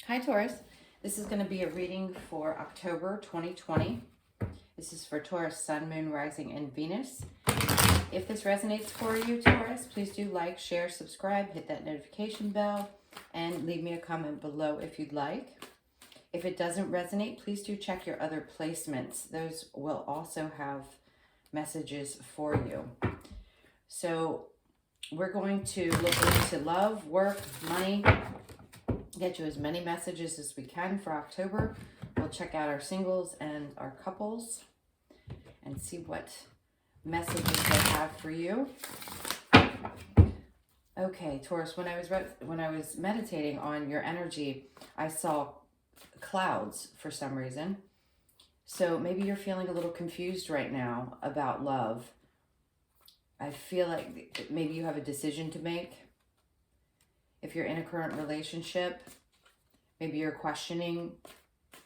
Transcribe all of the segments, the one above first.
Hi Taurus, this is going to be a reading for October 2020. This is for Taurus, Sun, Moon, Rising, and Venus. If this resonates for you, Taurus, please do like, share, subscribe, hit that notification bell, and leave me a comment below if you'd like. If it doesn't resonate, please do check your other placements. Those will also have messages for you. So we're going to look into love, work, money, get you as many messages as we can for October. We'll check out our singles and our couples and see what messages they have for you. Okay, Taurus, when I was meditating on your energy, I saw clouds for some reason. So maybe you're feeling a little confused right now about love. I feel like maybe you have a decision to make. If you're in a current relationship, maybe you're questioning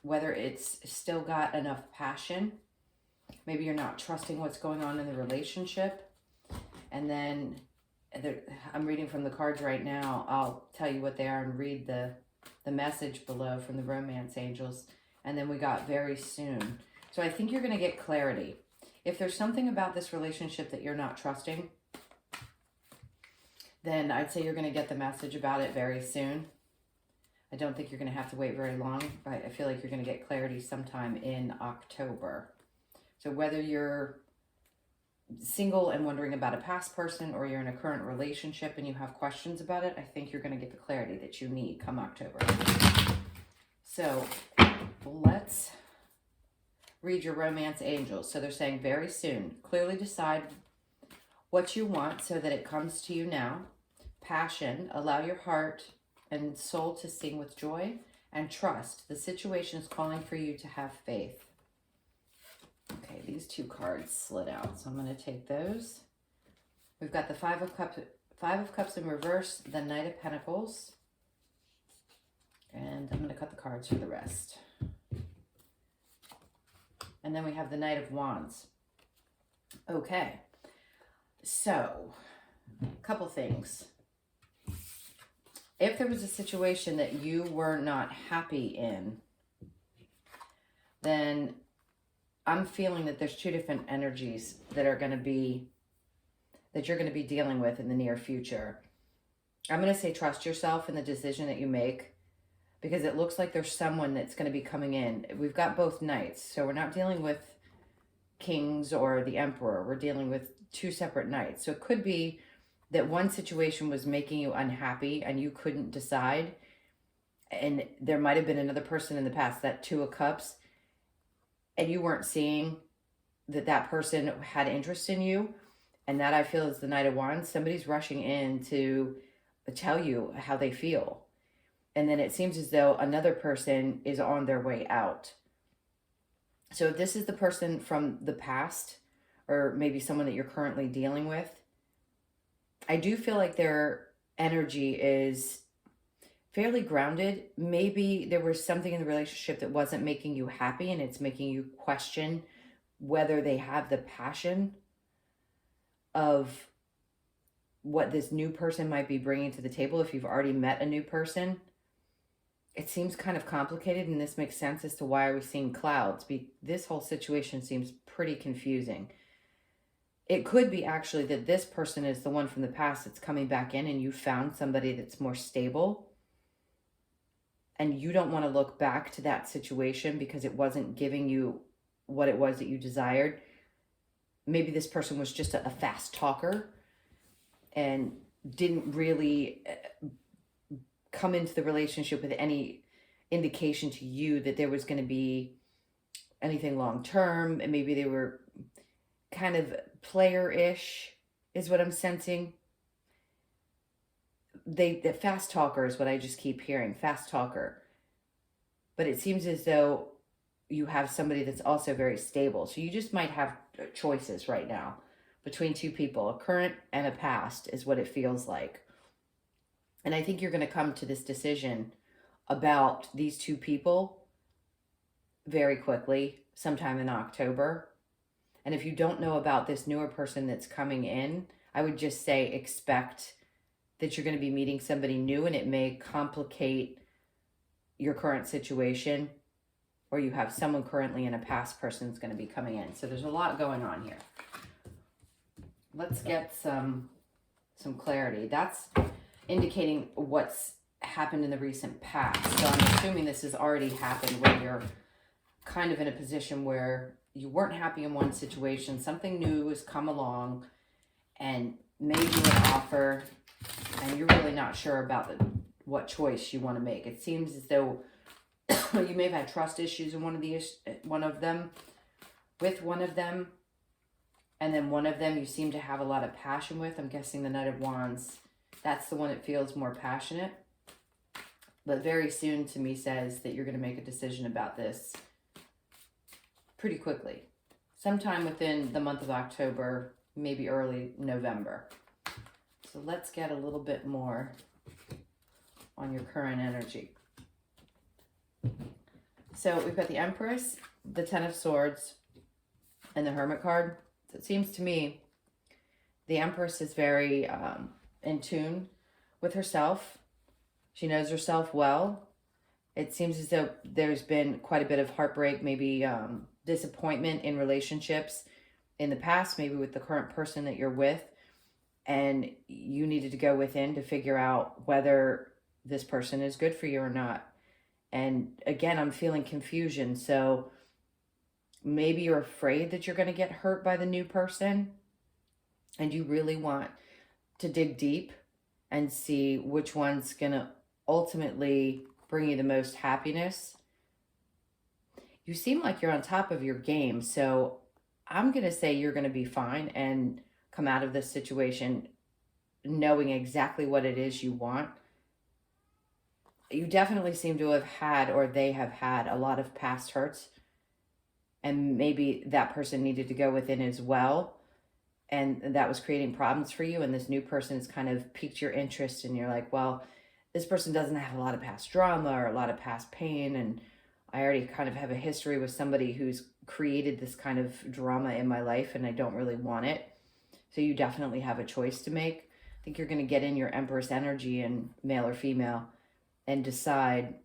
whether it's still got enough passion. Maybe you're not trusting what's going on in the relationship. And then I'm reading from the cards right now. I'll tell you what they are and read the message below from the romance angels. And then we got very soon. So I think you're going to get clarity. If there's something about this relationship that you're not trusting, then I'd say you're going to get the message about it very soon. I don't think you're going to have to wait very long, but I feel like you're going to get clarity sometime in October. So whether you're single and wondering about a past person, or you're in a current relationship and you have questions about it, I think you're going to get the clarity that you need come October. So let's read your romance angels. So they're saying very soon. Clearly decide what you want so that it comes to you now. Passion, allow your heart and soul to sing with joy. And trust, the situation is calling for you to have faith. Okay, these two cards slid out, so I'm going to take those. We've got the Five of Cups in reverse, the Knight of Pentacles. And I'm going to cut the cards for the rest. And then we have the Knight of Wands. Okay. So, a couple things. If there was a situation that you were not happy in, then I'm feeling that there's two different energies that are going to be, that you're going to be dealing with in the near future. I'm going to say trust yourself in the decision that you make, because it looks like there's someone that's going to be coming in. We've got both knights, so we're not dealing with kings or the emperor. We're dealing with two separate knights. So it could be that one situation was making you unhappy and you couldn't decide. And there might have been another person in the past, that Two of Cups, and you weren't seeing that that person had interest in you. And that, I feel, is the Knight of Wands. Somebody's rushing in to tell you how they feel. And then it seems as though another person is on their way out. So if this is the person from the past, or maybe someone that you're currently dealing with, I do feel like their energy is fairly grounded. Maybe there was something in the relationship that wasn't making you happy, and it's making you question whether they have the passion of what this new person might be bringing to the table. If you've already met a new person, it seems kind of complicated, and this makes sense as to why I was seeing clouds. This whole situation seems pretty confusing. It could be actually that this person is the one from the past that's coming back in, and you found somebody that's more stable, and you don't want to look back to that situation because it wasn't giving you what it was that you desired. Maybe this person was just a fast talker and didn't really come into the relationship with any indication to you that there was going to be anything long term. And maybe they were kind of player-ish is what I'm sensing. The fast talker is what I just keep hearing, fast talker. But it seems as though you have somebody that's also very stable. So you just might have choices right now between two people, a current and a past is what it feels like. And I think you're going to come to this decision about these two people very quickly, sometime in October. And if you don't know about this newer person that's coming in, I would just say expect that you're going to be meeting somebody new, and it may complicate your current situation, or you have someone currently and a past person that's going to be coming in. So there's a lot going on here. Let's get some clarity. That's indicating what's happened in the recent past. So I'm assuming this has already happened where you're kind of in a position where you weren't happy in one situation, something new has come along and made you an offer, and you're really not sure about what choice you want to make. It seems as though you may have had trust issues in one of them, and then one of them you seem to have a lot of passion with. I'm guessing the Knight of Wands. That's the one that feels more passionate. But very soon to me says that you're going to make a decision about this pretty quickly. Sometime within the month of October, maybe early November. So let's get a little bit more on your current energy. So we've got the Empress, the Ten of Swords, and the Hermit card. So it seems to me the Empress is very in tune with herself. She knows herself well. It seems as though there's been quite a bit of heartbreak, maybe disappointment in relationships in the past, maybe with the current person that you're with, and you needed to go within to figure out whether this person is good for you or not. And again, I'm feeling confusion. So maybe you're afraid that you're going to get hurt by the new person, and you really want to dig deep and see which one's going to ultimately bring you the most happiness. You seem like you're on top of your game, so I'm going to say you're going to be fine and come out of this situation knowing exactly what it is you want. You definitely seem to have had, or they have had, a lot of past hurts, and maybe that person needed to go within as well, and that was creating problems for you, and this new person has kind of piqued your interest, and you're like, well, this person doesn't have a lot of past drama or a lot of past pain, and I already kind of have a history with somebody who's created this kind of drama in my life, and I don't really want it. So you definitely have a choice to make. I think you're going to get in your Empress energy, and male or female, and decide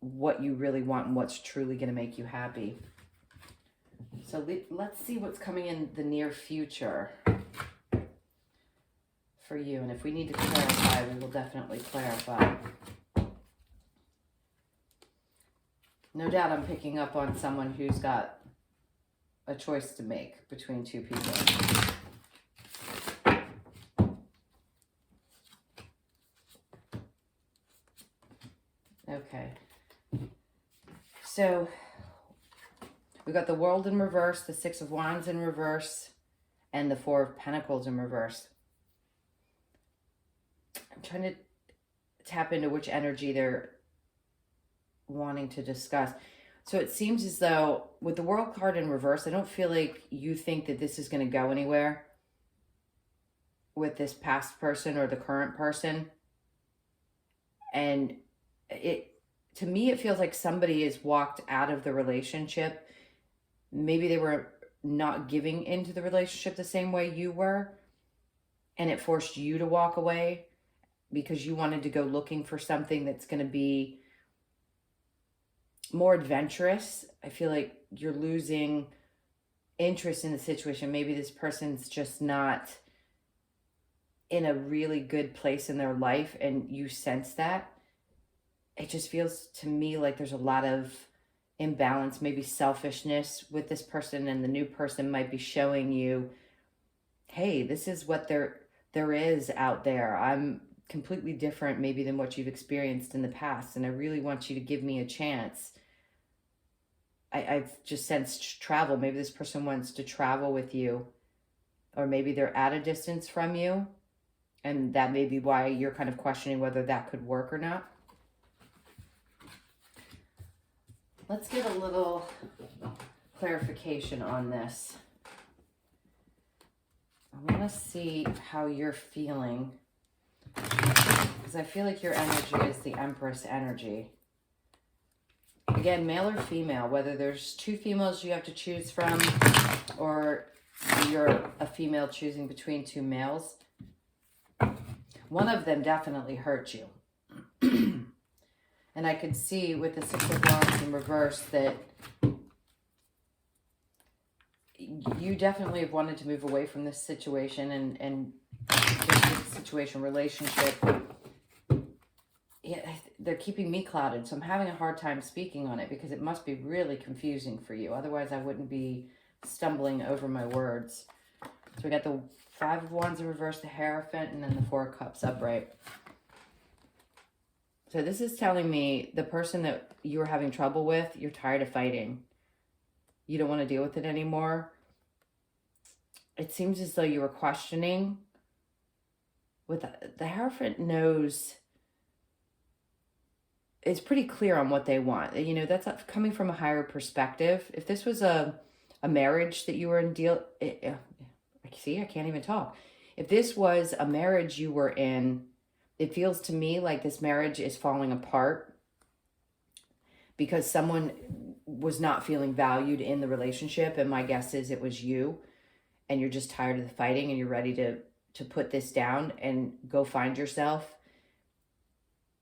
what you really want and what's truly going to make you happy. So let's see what's coming in the near future for you. And if we need to clarify, we will definitely clarify. No doubt I'm picking up on someone who's got a choice to make between two people. Okay. So we got the World in reverse, the Six of Wands in reverse, and the Four of Pentacles in reverse. I'm trying to tap into which energy they're wanting to discuss. So it seems as though with the World card in reverse, I don't feel like you think that this is going to go anywhere with this past person or the current person. And to me, it feels like somebody has walked out of the relationship. Maybe they were not giving into the relationship the same way you were, and it forced you to walk away because you wanted to go looking for something that's going to be more adventurous. I feel like you're losing interest in the situation. Maybe this person's just not in a really good place in their life, and you sense that. It just feels to me like there's a lot of imbalance, maybe selfishness with this person, and the new person might be showing you, hey, this is what there is out there. I'm completely different maybe than what you've experienced in the past, and I really want you to give me a chance. I've just sensed travel. Maybe this person wants to travel with you, or maybe they're at a distance from you, and that may be why you're kind of questioning whether that could work or not. Let's get a little clarification on this. I want to see how you're feeling, because I feel like your energy is the Empress energy. Again, male or female, whether there's two females you have to choose from, or you're a female choosing between two males, one of them definitely hurt you. And I could see with the Six of Wands in reverse that you definitely have wanted to move away from this situation and this situation, relationship. Yeah, they're keeping me clouded, so I'm having a hard time speaking on it because it must be really confusing for you. Otherwise, I wouldn't be stumbling over my words. So we got the Five of Wands in reverse, the Hierophant, and then the Four of Cups upright. So this is telling me the person that you were having trouble with, you're tired of fighting. You don't want to deal with it anymore. It seems as though you were questioning. With the Hierophant knows, it's pretty clear on what they want. You know, that's coming from a higher perspective. If this was a marriage that you were in see, I can't even talk. If this was a marriage you were in, it feels to me like this marriage is falling apart because someone was not feeling valued in the relationship. And my guess is it was you, and you're just tired of the fighting and you're ready to put this down and go find yourself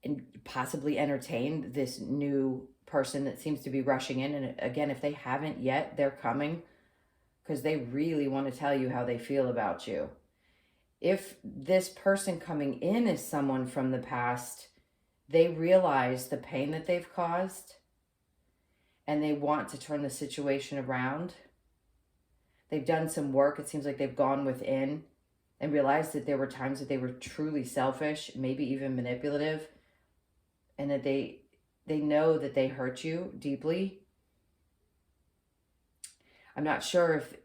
and possibly entertain this new person that seems to be rushing in. And again, if they haven't yet, they're coming because they really want to tell you how they feel about you. If this person coming in is someone from the past, they realize the pain that they've caused and they want to turn the situation around. They've done some work. It seems like they've gone within and realized that there were times that they were truly selfish, maybe even manipulative, and that they know that they hurt you deeply. I'm not sure if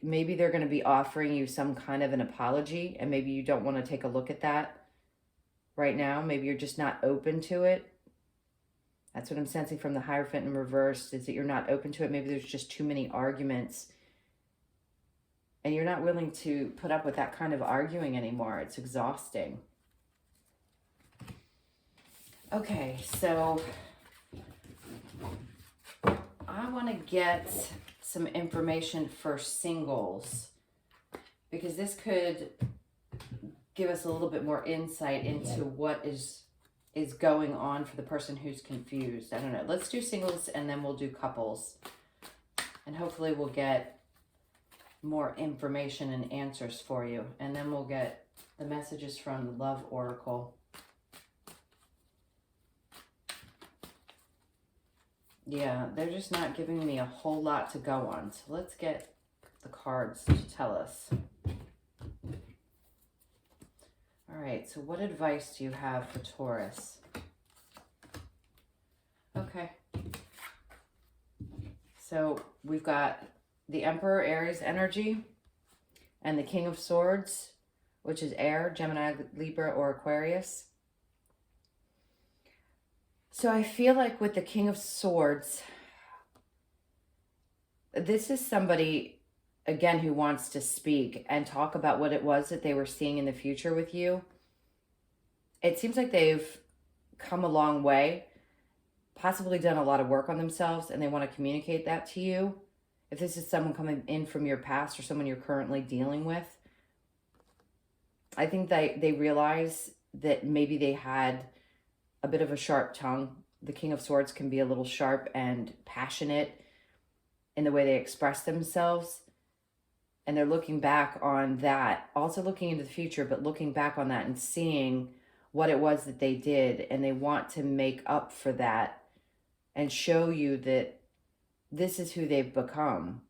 maybe they're going to be offering you some kind of an apology, and maybe you don't want to take a look at that right now. Maybe you're just not open to it. That's what I'm sensing from the Hierophant in reverse, is that you're not open to it. Maybe there's just too many arguments and you're not willing to put up with that kind of arguing anymore. It's exhausting. Okay, so I want to get some information for singles because this could give us a little bit more insight into what is going on for the person who's confused. I don't know. Let's do singles and then we'll do couples. And hopefully we'll get more information and answers for you. And then we'll get the messages from the Love Oracle. Yeah, they're just not giving me a whole lot to go on. So let's get the cards to tell us. All right, so what advice do you have for Taurus? Okay. So we've got the Emperor Aries energy and the King of Swords, which is air, Gemini, Libra, or Aquarius. So I feel like with the King of Swords, this is somebody, again, who wants to speak and talk about what it was that they were seeing in the future with you. It seems like they've come a long way, possibly done a lot of work on themselves, and they want to communicate that to you. If this is someone coming in from your past or someone you're currently dealing with, I think they realize that maybe they had a bit of a sharp tongue. The King of Swords can be a little sharp and passionate in the way they express themselves. And they're looking back on that, also looking into the future, but looking back on that and seeing what it was that they did. And they want to make up for that and show you that this is who they've become.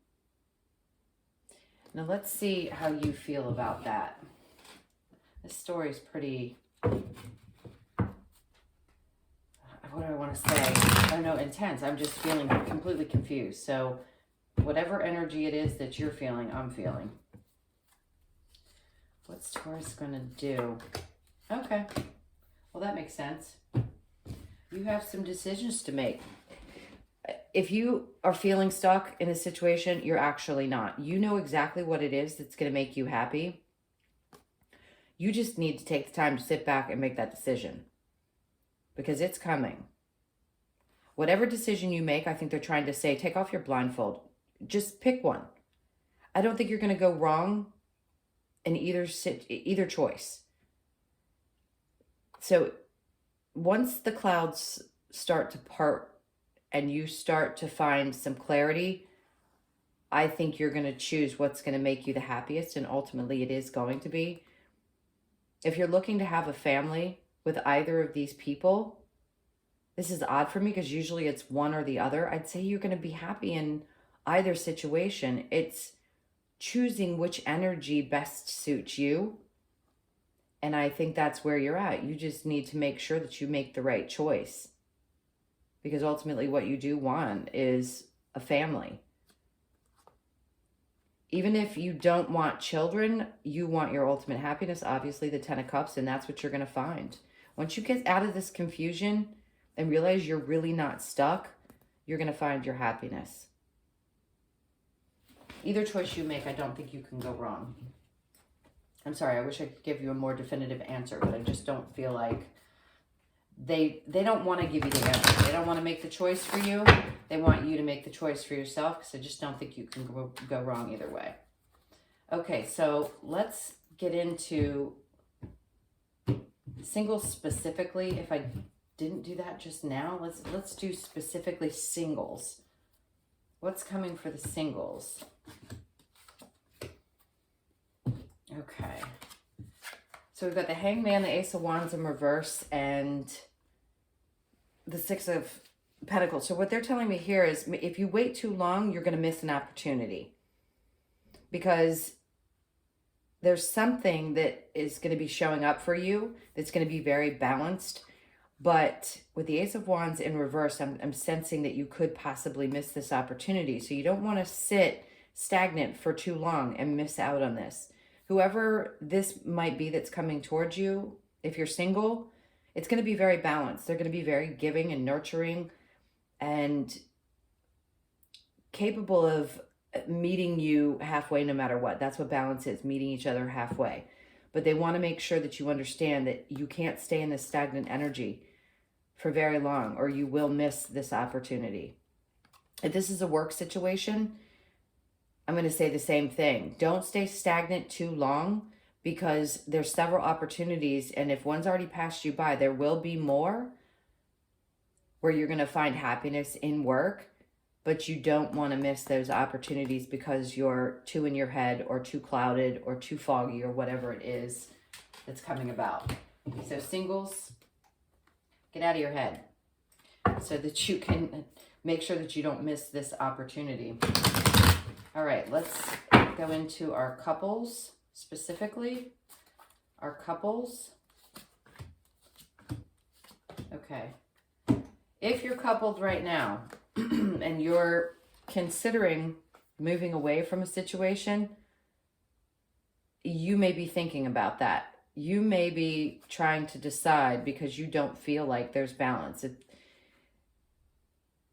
Now let's see how you feel about that. This story is pretty... what do I want to say? I don't know, intense. I'm just feeling completely confused. So whatever energy it is that you're feeling, I'm feeling. What's Taurus going to do? Okay. Well, that makes sense. You have some decisions to make. If you are feeling stuck in a situation, you're actually not. You know exactly what it is that's going to make you happy. You just need to take the time to sit back and make that decision. Because it's coming. Whatever decision you make, I think they're trying to say, take off your blindfold. Just pick one. I don't think you're going to go wrong in either choice. So once the clouds start to part and you start to find some clarity, I think you're going to choose what's going to make you the happiest, and ultimately it is going to be. If you're looking to have a family with either of these people, this is odd for me because usually it's one or the other. I'd say you're going to be happy in either situation. It's choosing which energy best suits you. And I think that's where you're at. You just need to make sure that you make the right choice. Because ultimately what you do want is a family. Even if you don't want children, you want your ultimate happiness, obviously the 10 of Cups, and that's what you're going to find. Once you get out of this confusion and realize you're really not stuck, you're going to find your happiness. Either choice you make, I don't think you can go wrong. I'm sorry, I wish I could give you a more definitive answer, but I just don't feel like they don't want to give you the answer. They don't want to make the choice for you. They want you to make the choice for yourself, because I just don't think you can go wrong either way. Okay, so let's get into singles specifically. If I didn't do that just now, let's do specifically singles. What's coming for the singles? Okay. So we've got the Hangman, the Ace of Wands in reverse, and the Six of Pentacles. So what they're telling me here is if you wait too long, you're going to miss an opportunity. Because there's something that is going to be showing up for you that's going to be very balanced. But with the Ace of Wands in reverse, I'm sensing that you could possibly miss this opportunity. So you don't want to sit stagnant for too long and miss out on this. Whoever this might be that's coming towards you, if you're single, it's going to be very balanced. They're going to be very giving and nurturing and capable of meeting you halfway no matter what. That's what balance is, meeting each other halfway. But they want to make sure that you understand that you can't stay in this stagnant energy for very long, or you will miss this opportunity. If this is a work situation, I'm going to say the same thing. Don't stay stagnant too long, because there's several opportunities, and if one's already passed you by, there will be more where you're going to find happiness in work, but you don't want to miss those opportunities because you're too in your head or too clouded or too foggy or whatever it is that's coming about. So singles, get out of your head so that you can make sure that you don't miss this opportunity. All right, let's go into our couples specifically. Our couples. Okay. If you're coupled right now and you're considering moving away from a situation, you may be thinking about that. You may be trying to decide because you don't feel like there's balance.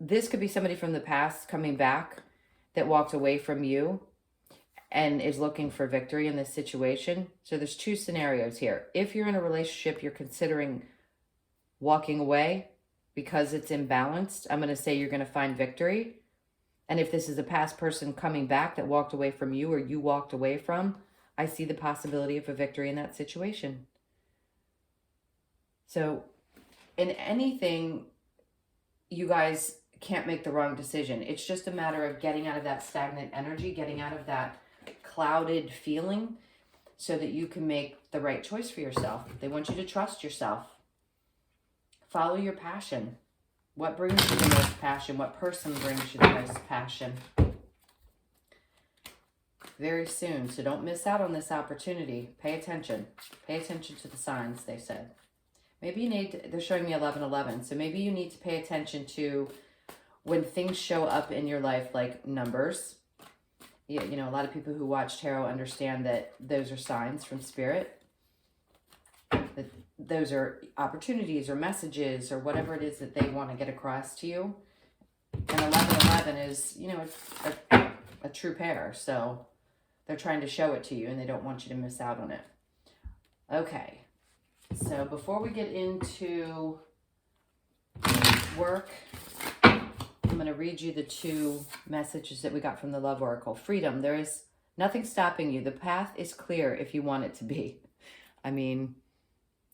This could be somebody from the past coming back that walked away from you and is looking for victory in this situation. So there's two scenarios here. If you're in a relationship, you're considering walking away because it's imbalanced, I'm going to say you're going to find victory. And if this is a past person coming back that walked away from you or you walked away from, I see the possibility of a victory in that situation. So in anything, you guys can't make the wrong decision. It's just a matter of getting out of that stagnant energy, getting out of that clouded feeling so that you can make the right choice for yourself. They want you to trust yourself. Follow your passion. What brings you the most passion? What person brings you the most passion? Very soon. So don't miss out on this opportunity. Pay attention. Pay attention to the signs, they said. Maybe you need, they're showing me 1111. So maybe you need to pay attention to when things show up in your life like numbers. You know, a lot of people who watch tarot understand that those are signs from spirit. That those are opportunities or messages or whatever it is that they want to get across to you. And 1111 is, you know, it's a true pair. So they're trying to show it to you and they don't want you to miss out on it. Okay. So before we get into work, I'm going to read you the two messages that we got from the Love Oracle. Freedom. There is nothing stopping you. The path is clear if you want it to be. I mean,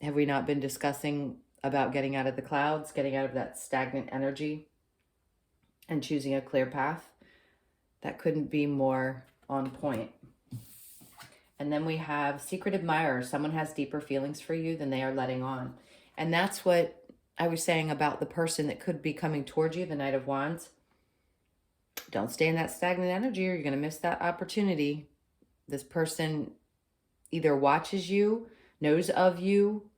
have we not been discussing about getting out of the clouds, getting out of that stagnant energy, and choosing a clear path. That couldn't be more on point. And then we have secret admirer. Someone has deeper feelings for you than they are letting on. And that's what I was saying about the person that could be coming towards you, the Knight of Wands. Don't stay in that stagnant energy or you're going to miss that opportunity. This person either watches you, knows of you,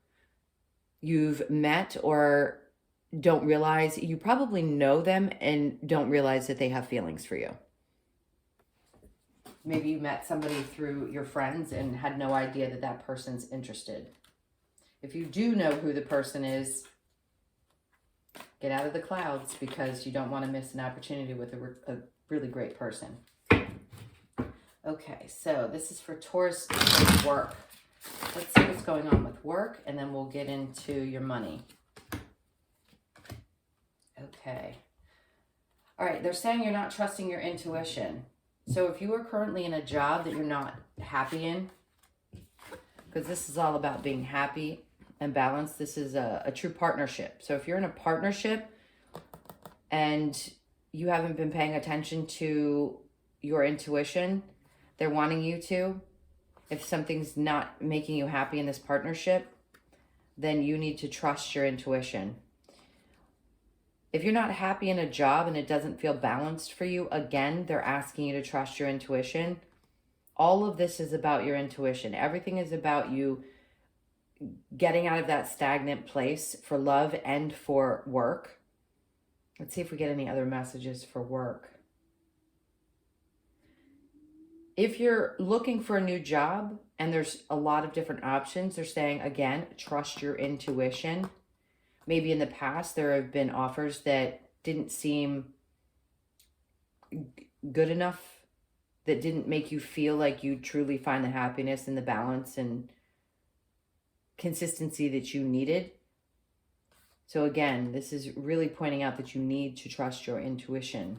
you've met, or don't realize. You probably know them and don't realize that they have feelings for you. Maybe you met somebody through your friends and had no idea that that person's interested. If you do know who the person is, get out of the clouds because you don't want to miss an opportunity with a really great person. Okay, so this is for Taurus for work. Let's see what's going on with work, and then we'll get into your money. Okay. All right, they're saying you're not trusting your intuition. So if you are currently in a job that you're not happy in, because this is all about being happy and balanced, this is a true partnership. So if you're in a partnership and you haven't been paying attention to your intuition, they're wanting you to. If something's not making you happy in this partnership, then you need to trust your intuition. If you're not happy in a job and it doesn't feel balanced for you, again, they're asking you to trust your intuition. All of this is about your intuition. Everything is about you getting out of that stagnant place for love and for work. Let's see if we get any other messages for work. If you're looking for a new job and there's a lot of different options, they're saying, again, trust your intuition. Maybe in the past there have been offers that didn't seem good enough, that didn't make you feel like you truly find the happiness and the balance and consistency that you needed. So again, this is really pointing out that you need to trust your intuition.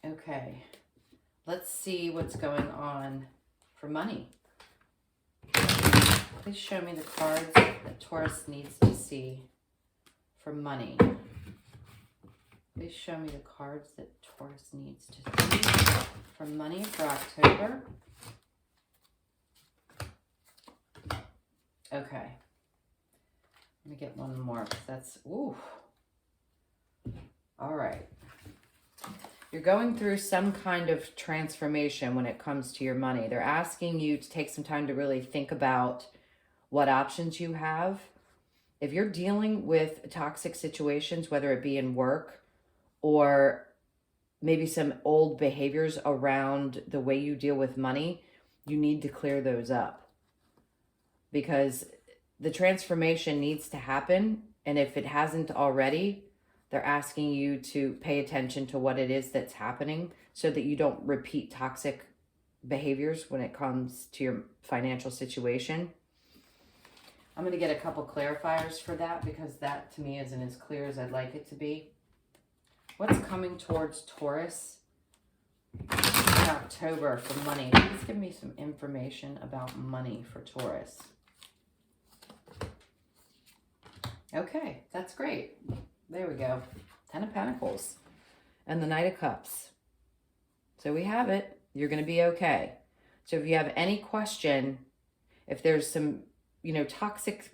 Okay, let's see what's going on for money. Please show me the cards that Taurus needs to see for money. Please show me the cards that Taurus needs to see for money for October. Okay. Let me get one more because that's, ooh. All right. You're going through some kind of transformation when it comes to your money. They're asking you to take some time to really think about what options you have. If you're dealing with toxic situations, whether it be in work or maybe some old behaviors around the way you deal with money, you need to clear those up because the transformation needs to happen. And if it hasn't already, they're asking you to pay attention to what it is that's happening so that you don't repeat toxic behaviors when it comes to your financial situation. I'm going to get a couple clarifiers for that because that to me isn't as clear as I'd like it to be. What's coming towards Taurus in October for money? Please give me some information about money for Taurus. Okay, that's great. There we go. 10 of Pentacles and the Knight of Cups. So we have it. You're going to be okay. So if you have any question, if there's some, toxic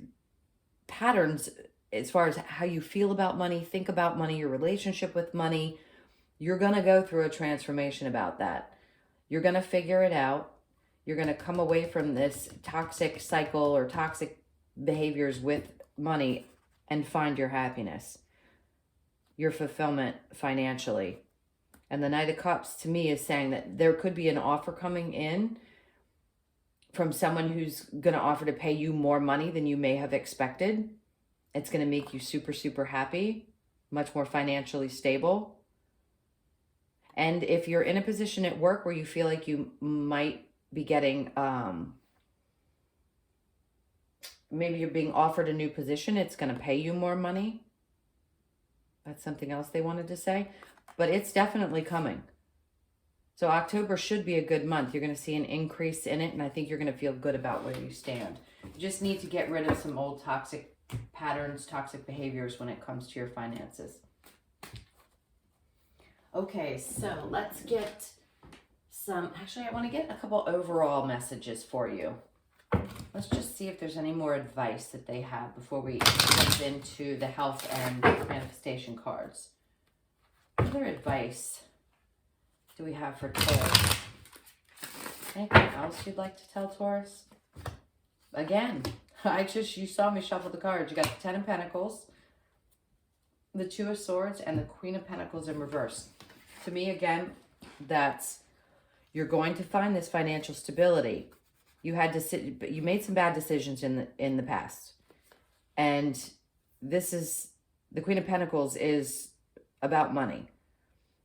patterns as far as how you feel about money, think about money, your relationship with money, you're going to go through a transformation about that. You're going to figure it out. You're going to come away from this toxic cycle or toxic behaviors with money and find your happiness, your fulfillment financially. And the Knight of Cups to me is saying that there could be an offer coming in from someone who's going to offer to pay you more money than you may have expected. It's going to make you super, super happy, much more financially stable. And if you're in a position at work where you feel like you might be getting, maybe you're being offered a new position, it's going to pay you more money. That's something else they wanted to say. But it's definitely coming. So October should be a good month. You're going to see an increase in it, and I think you're going to feel good about where you stand. You just need to get rid of some old toxic patterns, toxic behaviors when it comes to your finances. Okay, so let's get some, actually I want to get a couple overall messages for you. Let's just see if there's any more advice that they have before we jump into the health and manifestation cards. What other advice do we have for Taurus? Anything else you'd like to tell Taurus? Again, you saw me shuffle the cards. You got the 10 of Pentacles, the 2 of Swords, and the Queen of Pentacles in reverse. To me, again, that's, you're going to find this financial stability. You made some bad decisions in the past. And this is, the Queen of Pentacles is about money.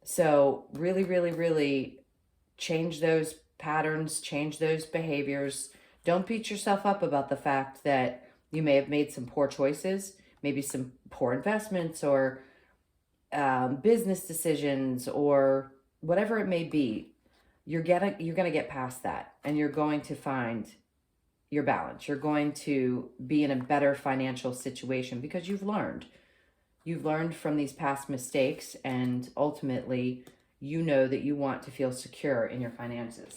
So really, really, really change those patterns, change those behaviors. Don't beat yourself up about the fact that you may have made some poor choices, maybe some poor investments or business decisions or whatever it may be. You're gonna get past that, and you're going to find your balance. You're going to be in a better financial situation because you've learned. You've learned from these past mistakes, and ultimately, you know that you want to feel secure in your finances.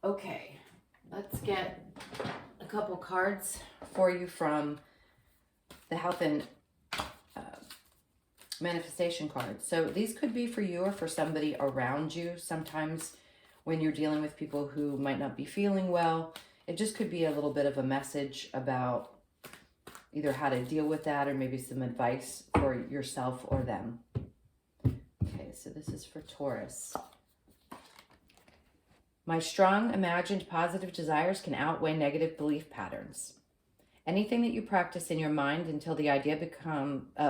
Okay, let's get a couple cards for you from the health and manifestation cards. So these could be for you or for somebody around you. Sometimes when you're dealing with people who might not be feeling well, it just could be a little bit of a message about either how to deal with that or maybe some advice for yourself or them. Okay, so this is for Taurus. My strong, imagined, positive desires can outweigh negative belief patterns. Anything that you practice in your mind until the idea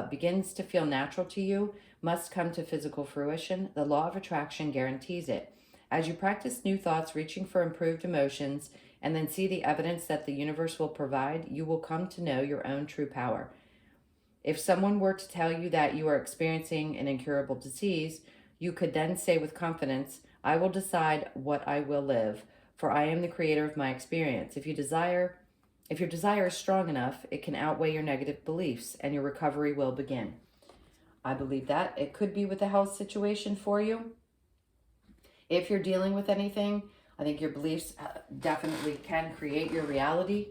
begins to feel natural to you must come to physical fruition. The law of attraction guarantees it. As you practice new thoughts, reaching for improved emotions, and then see the evidence that the universe will provide, you will come to know your own true power. If someone were to tell you that you are experiencing an incurable disease, you could then say with confidence, I will decide what I will live, for I am the creator of my experience. If your desire is strong enough, it can outweigh your negative beliefs and your recovery will begin. I believe that. It could be with a health situation for you. If you're dealing with anything, I think your beliefs definitely can create your reality.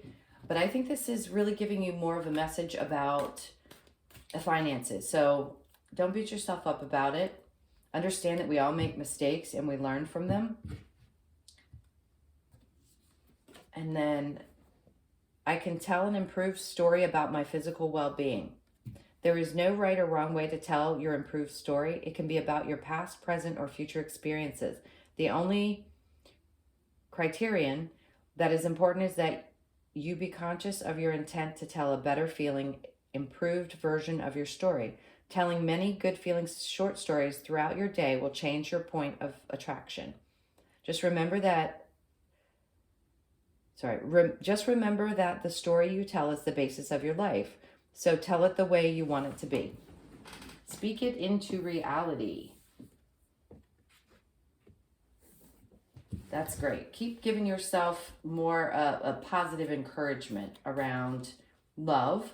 But I think this is really giving you more of a message about the finances. So don't beat yourself up about it. Understand that we all make mistakes and we learn from them. And then I can tell an improved story about my physical well-being. There is no right or wrong way to tell your improved story. It can be about your past, present, or future experiences. The only criterion that is important is that you be conscious of your intent to tell a better feeling, improved version of your story. Telling many good feeling short stories throughout your day will change your point of attraction. Just remember that the story you tell is the basis of your life. So tell it the way you want it to be. Speak it into reality. That's great. Keep giving yourself more a positive encouragement around love,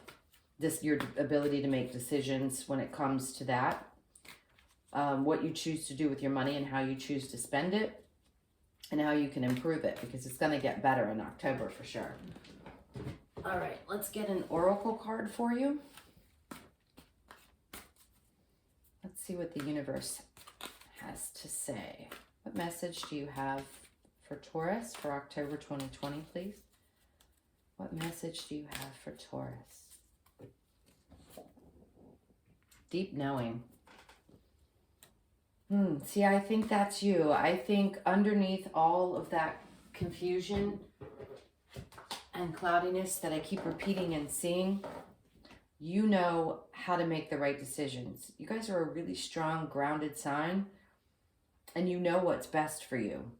your ability to make decisions when it comes to that, what you choose to do with your money and how you choose to spend it, and how you can improve it, because it's going to get better in October for sure. All right, let's get an oracle card for you. Let's see what the universe has to say. What message do you have for Taurus for October 2020, please? What message do you have for Taurus? Deep knowing. See, I think that's you. I think underneath all of that confusion and cloudiness that I keep repeating and seeing, you know how to make the right decisions. You guys are a really strong, grounded sign, and you know what's best for you.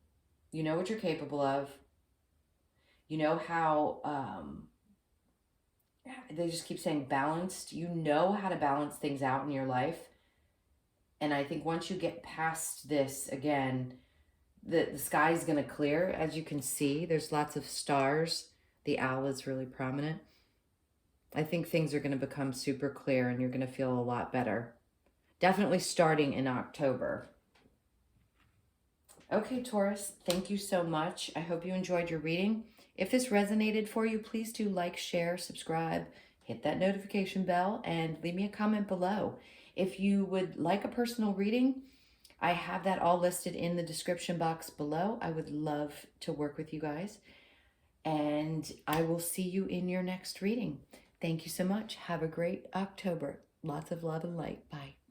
You know what you're capable of. You know how, they just keep saying balanced. You know how to balance things out in your life. And I think once you get past this again, the sky is going to clear. As you can see, there's lots of stars. The owl is really prominent. I think things are going to become super clear and you're going to feel a lot better. Definitely starting in October. Okay, Taurus, thank you so much. I hope you enjoyed your reading. If this resonated for you, please do like, share, subscribe, hit that notification bell, and leave me a comment below. If you would like a personal reading, I have that all listed in the description box below. I would love to work with you guys. And I will see you in your next reading. Thank you so much. Have a great October. Lots of love and light. Bye.